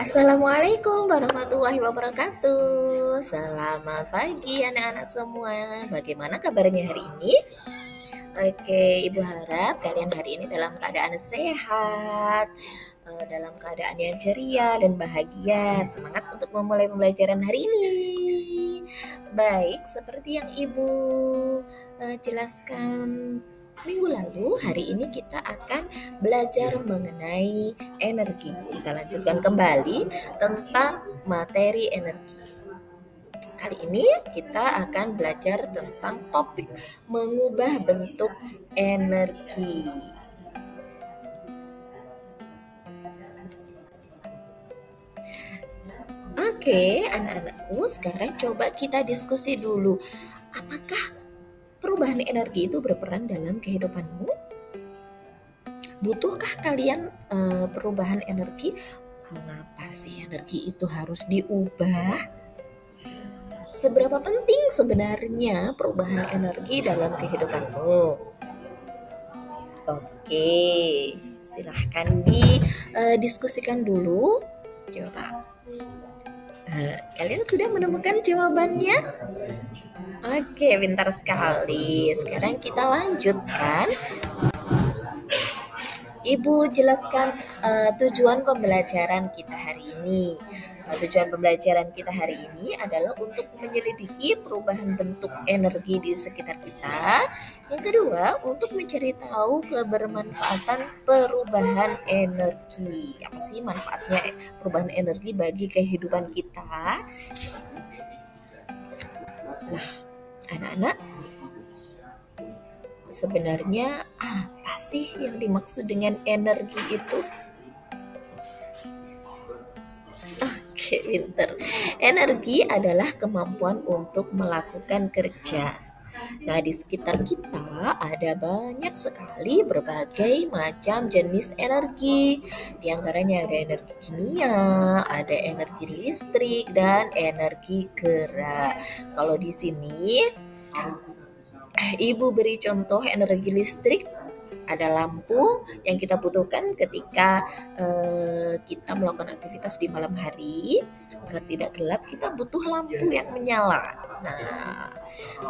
Assalamualaikum warahmatullahi wabarakatuh. Selamat pagi anak-anak semua. Bagaimana kabarnya hari ini? Oke, Ibu harap kalian hari ini dalam keadaan sehat, dalam keadaan yang ceria dan bahagia. Semangat untuk memulai pembelajaran hari ini. Baik, seperti yang Ibu jelaskan minggu lalu, hari ini kita akan belajar mengenai energi. Kita lanjutkan kembali tentang materi energi. Kali ini kita akan belajar tentang topik mengubah bentuk energi. Oke, anak-anakku, sekarang coba kita diskusi dulu. Apakah perubahan energi itu berperan dalam kehidupanmu? Butuhkah kalian perubahan energi? Mengapa sih energi itu harus diubah? Seberapa penting sebenarnya perubahan energi dalam kehidupanmu? Oke, silahkan didiskusikan dulu. Coba. Kalian sudah menemukan jawabannya? Oke, pintar sekali. Sekarang kita lanjutkan. Ibu jelaskan tujuan pembelajaran kita hari ini. Tujuan pembelajaran kita hari ini adalah untuk menyelidiki perubahan bentuk energi di sekitar kita. Yang kedua, untuk mencari tahu kebermanfaatan perubahan energi. Apa sih manfaatnya perubahan energi bagi kehidupan kita? Nah, anak-anak, sebenarnya apa sih yang dimaksud dengan energi itu? Oke, pinter. Energi adalah kemampuan untuk melakukan kerja. Nah, di sekitar kita ada banyak sekali berbagai macam jenis energi. Di antaranya ada energi kimia, ada energi listrik, dan energi gerak. Kalau di sini Ibu beri contoh energi listrik. Ada lampu yang kita butuhkan ketika kita melakukan aktivitas di malam hari. Agar tidak gelap, kita butuh lampu yang menyala. Nah,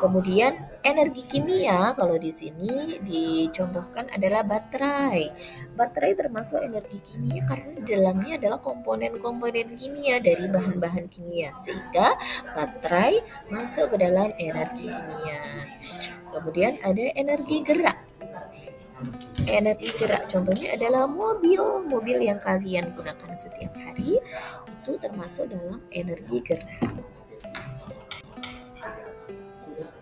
kemudian energi kimia kalau di sini dicontohkan adalah baterai. Baterai termasuk energi kimia karena di dalamnya adalah komponen-komponen kimia dari bahan-bahan kimia, sehingga baterai masuk ke dalam energi kimia. Kemudian ada energi gerak. Energi gerak contohnya adalah mobil yang kalian gunakan setiap hari, itu termasuk dalam energi gerak.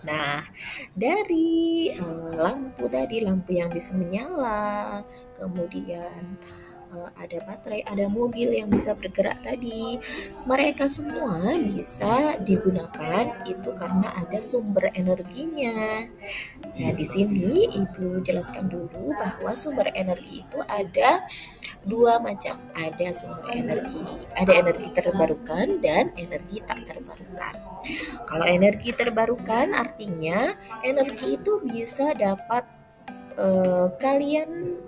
Nah, dari lampu tadi, lampu yang bisa menyala, kemudian ada baterai, ada mobil yang bisa bergerak tadi. Mereka semua bisa digunakan itu karena ada sumber energinya. Nah, di sini Ibu jelaskan dulu bahwa sumber energi itu ada dua macam. Ada sumber energi, ada energi terbarukan dan energi tak terbarukan. Kalau energi terbarukan artinya energi itu bisa kalian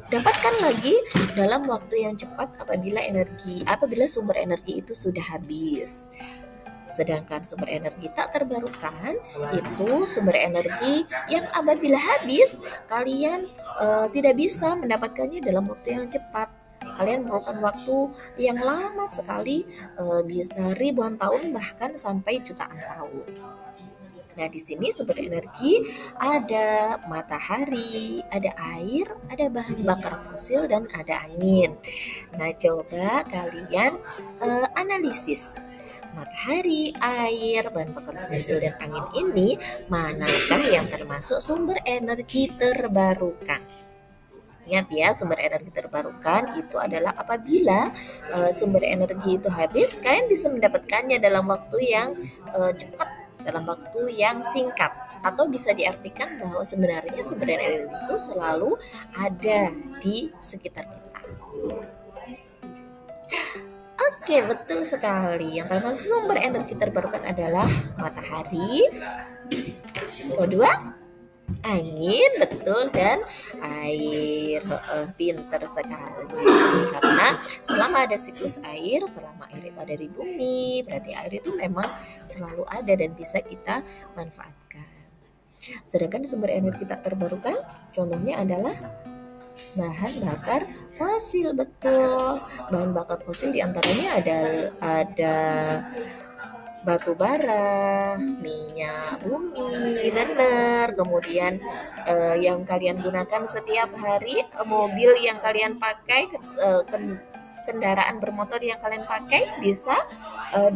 dapatkan lagi dalam waktu yang cepat apabila sumber energi itu sudah habis. Sedangkan sumber energi tak terbarukan itu sumber energi yang apabila habis kalian tidak bisa mendapatkannya dalam waktu yang cepat. Kalian memerlukan waktu yang lama sekali, bisa ribuan tahun bahkan sampai jutaan tahun. Nah, di sini sumber energi ada matahari, ada air, ada bahan bakar fosil, dan ada angin. Nah, coba kalian analisis. Matahari, air, bahan bakar fosil, dan angin ini manakah yang termasuk sumber energi terbarukan? Ingat ya, sumber energi terbarukan itu adalah apabila sumber energi itu habis, kalian bisa mendapatkannya dalam waktu yang cepat, dalam waktu yang singkat. Atau bisa diartikan bahwa sebenarnya sumber energi itu selalu ada di sekitar kita. Oke, betul sekali. Yang termasuk sumber energi terbarukan adalah matahari. Kedua, angin, betul. betul, dan air. Pinter sekali. Karena selama ada siklus air, selama air itu ada di bumi, berarti air itu memang selalu ada dan bisa kita manfaatkan. Sedangkan sumber energi tak terbarukan, contohnya adalah bahan bakar fosil. Betul, bahan bakar fosil diantaranya ada batu bara, minyak bumi, benar. Kemudian yang kalian gunakan setiap hari, mobil yang kalian pakai, kendaraan bermotor yang kalian pakai bisa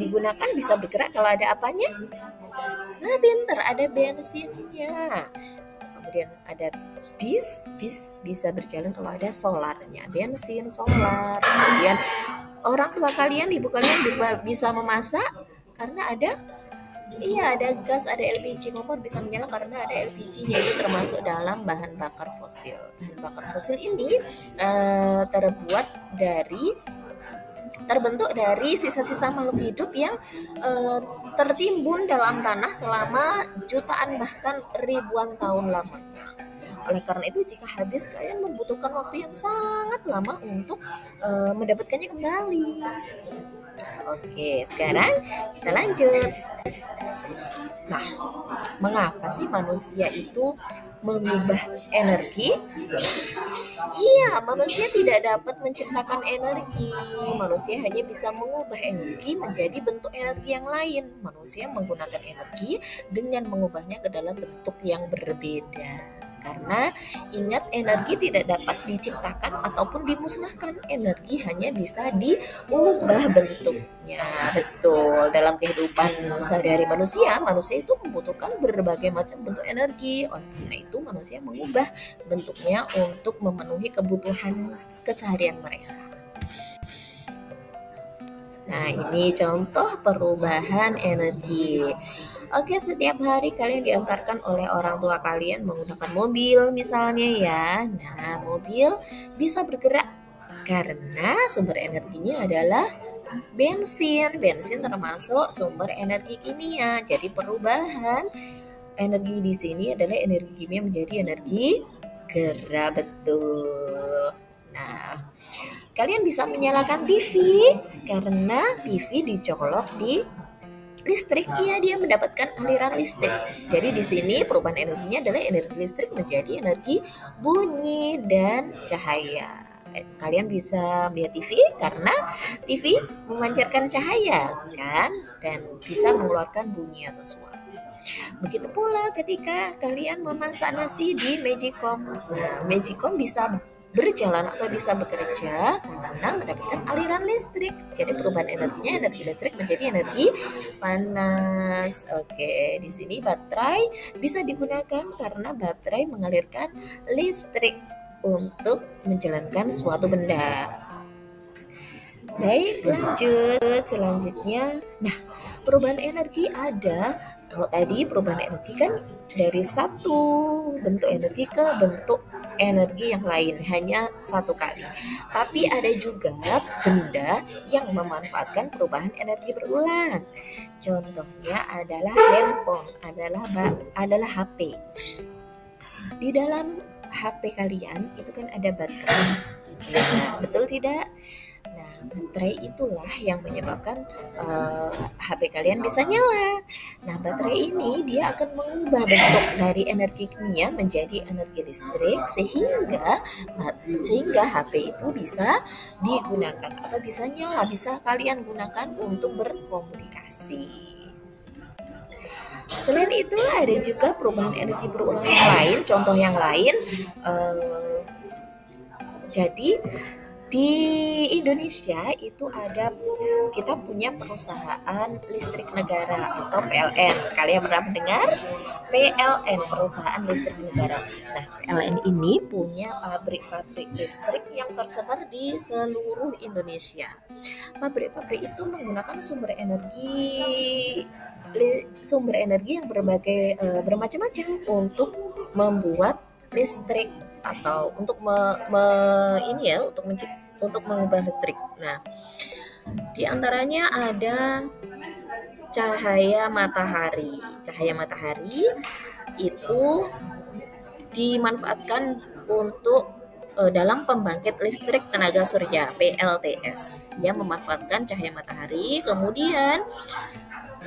digunakan, bisa bergerak kalau ada apanya? Nah, pinter, ada bensinnya. Kemudian ada bis bisa berjalan kalau ada solarnya, bensin, solar. Kemudian orang tua kalian, ibu kalian bisa memasak karena ada gas, ada LPG. Kompor bisa menyala karena ada LPG-nya, itu termasuk dalam bahan bakar fosil. Bahan bakar fosil ini terbentuk dari sisa-sisa makhluk hidup yang tertimbun dalam tanah selama jutaan bahkan ribuan tahun lamanya. Oleh karena itu, jika habis, kalian membutuhkan waktu yang sangat lama untuk mendapatkannya kembali. Oke, sekarang kita lanjut. Nah, mengapa sih manusia itu mengubah energi? Iya, manusia tidak dapat menciptakan energi. Manusia hanya bisa mengubah energi menjadi bentuk energi yang lain. Manusia menggunakan energi dengan mengubahnya ke dalam bentuk yang berbeda. Karena ingat, energi tidak dapat diciptakan ataupun dimusnahkan. Energi hanya bisa diubah bentuknya. Betul, dalam kehidupan sehari-hari manusia itu membutuhkan berbagai macam bentuk energi. Oleh karena itu, manusia mengubah bentuknya untuk memenuhi kebutuhan keseharian mereka. Nah, ini contoh perubahan energi. Oke, setiap hari kalian diantarkan oleh orang tua kalian menggunakan mobil misalnya ya. Nah, mobil bisa bergerak karena sumber energinya adalah bensin. Bensin termasuk sumber energi kimia. Jadi perubahan energi di sini adalah energi kimia menjadi energi gerak. Betul. Nah, kalian bisa menyalakan TV karena TV dicolok di listrik. Iya, dia mendapatkan aliran listrik. Jadi di sini perubahan energinya adalah energi listrik menjadi energi bunyi dan cahaya. Kalian bisa melihat TV karena TV memancarkan cahaya kan, dan bisa mengeluarkan bunyi atau suara. Begitu pula ketika kalian memasak nasi di Magicom. Nah, Magicom bisa berjalan atau bisa bekerja karena mendapatkan aliran listrik. Jadi perubahan energinya, energi listrik menjadi energi panas. Oke, di sini baterai bisa digunakan karena baterai mengalirkan listrik untuk menjalankan suatu benda. Baik, lanjut. Selanjutnya, nah, perubahan energi ada. Kalau tadi perubahan energi kan dari satu bentuk energi ke bentuk energi yang lain, hanya satu kali. Tapi ada juga benda yang memanfaatkan perubahan energi berulang. Contohnya adalah handphone, adalah HP. Di dalam HP kalian itu kan ada baterai. Ya, betul tidak? Nah, baterai itulah yang menyebabkan HP kalian bisa nyala. Nah, baterai ini dia akan mengubah bentuk dari energi kimia menjadi energi listrik sehingga HP itu bisa digunakan atau bisa nyala, bisa kalian gunakan untuk berkomunikasi. Selain itu ada juga perubahan energi berulang yang lain. Contoh yang lain, jadi di Indonesia itu kita punya perusahaan listrik negara atau PLN. Kalian pernah mendengar PLN, perusahaan listrik negara. Nah, PLN ini punya pabrik-pabrik listrik yang tersebar di seluruh Indonesia. Pabrik-pabrik itu menggunakan sumber energi yang bermacam-macam untuk membuat listrik atau untuk untuk mengubah listrik. Nah, di antaranya ada cahaya matahari. Cahaya matahari itu dimanfaatkan untuk dalam pembangkit listrik tenaga surya PLTS yang memanfaatkan cahaya matahari, kemudian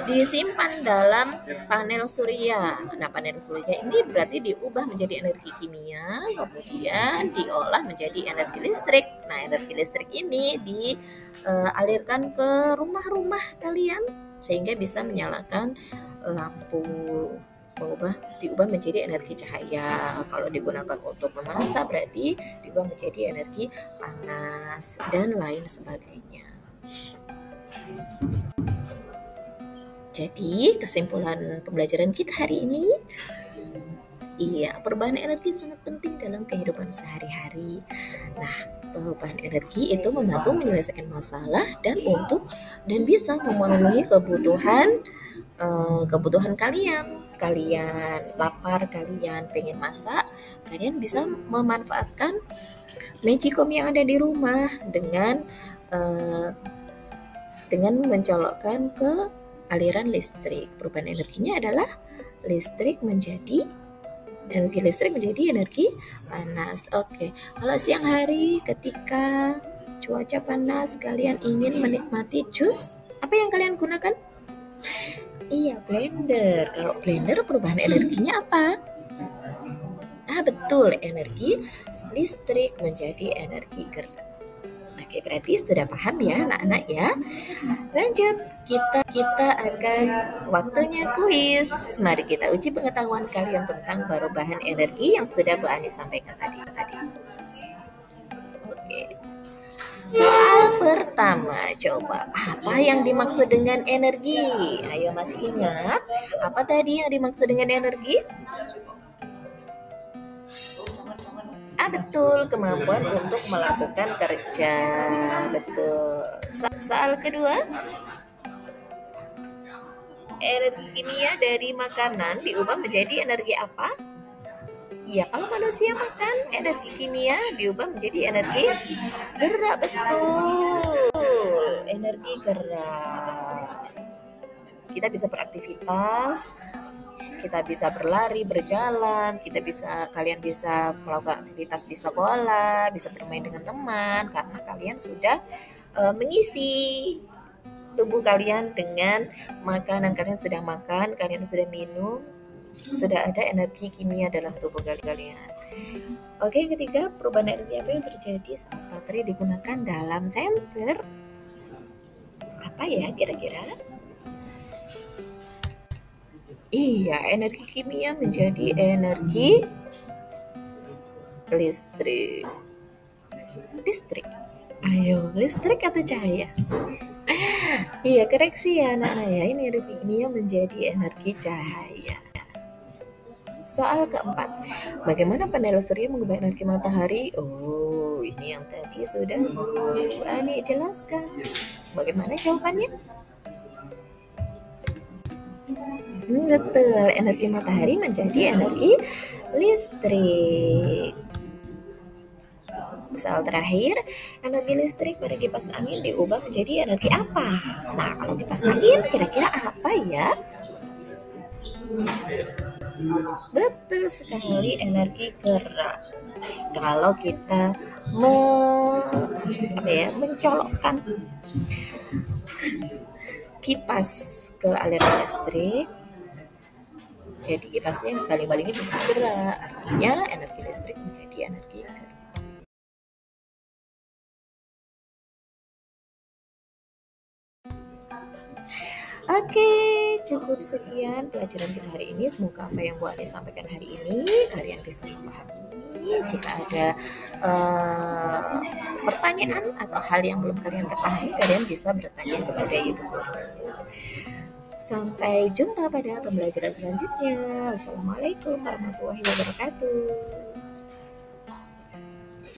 disimpan dalam panel surya. Nah, panel surya ini berarti diubah menjadi energi kimia, kemudian diolah menjadi energi listrik. Nah, energi listrik ini dialirkan ke rumah-rumah kalian sehingga bisa menyalakan lampu, diubah menjadi energi cahaya. Kalau digunakan untuk memasak berarti diubah menjadi energi panas dan lain sebagainya. Jadi kesimpulan pembelajaran kita hari ini, iya, perubahan energi sangat penting dalam kehidupan sehari-hari. Nah, perubahan energi itu membantu menyelesaikan masalah dan bisa memenuhi kebutuhan kalian. Kalian lapar, kalian pengen masak, kalian bisa memanfaatkan magicom yang ada di rumah dengan mencolokkan ke aliran listrik. Perubahan energinya adalah energi listrik menjadi energi panas. Oke. Kalau siang hari ketika cuaca panas, kalian ingin menikmati jus, apa yang kalian gunakan? Iya, blender. Kalau blender perubahan energinya apa? Betul, energi listrik menjadi energi gerak. Oke, berarti sudah paham ya anak-anak ya. Lanjut, kita akan waktunya kuis. Mari kita uji pengetahuan kalian tentang perubahan energi yang sudah Bu Ani sampaikan tadi. Oke. Soal pertama, coba apa yang dimaksud dengan energi? Ayo, masih ingat apa tadi yang dimaksud dengan energi? Betul, kemampuan untuk melakukan kerja. Betul. Soal kedua, energi kimia dari makanan diubah menjadi energi apa? Ya, kalau manusia makan, energi kimia diubah menjadi energi gerak. Betul, energi gerak. Kita bisa beraktivitas, kita bisa berlari, berjalan, kalian bisa melakukan aktivitas di sekolah, bisa bermain dengan teman, karena kalian sudah mengisi tubuh kalian dengan makanan. Kalian sudah makan, kalian sudah minum, sudah ada energi kimia dalam tubuh kalian. Oke, yang ketiga, perubahan energi apa yang terjadi saat baterai digunakan dalam senter? Apa ya kira-kira? Iya, energi kimia menjadi energi listrik. Ayo, listrik atau cahaya? Iya, koreksi ya anak-anak ya. Ini energi kimia menjadi energi cahaya. Soal keempat, bagaimana panel surya mengubah energi matahari? Oh, ini yang tadi sudah Bu Ani jelaskan. Bagaimana jawabannya? Betul, energi matahari menjadi energi listrik. Soal terakhir, energi listrik pada kipas angin diubah menjadi energi apa? Nah, kalau kipas angin kira-kira apa ya? Betul sekali, energi gerak. Kalau kita mencolokkan kipas ke aliran listrik, jadi kipasnya baling-balingnya bisa gerak. Artinya energi listrik menjadi energi gerak. Oke, cukup sekian pelajaran kita hari ini. Semoga apa yang Bu Ani sampaikan hari ini kalian bisa memahami. Jika ada pertanyaan atau hal yang belum kalian ketahui, kalian bisa bertanya kepada Ibu Guru. Sampai jumpa pada pembelajaran selanjutnya. Assalamualaikum warahmatullahi wabarakatuh.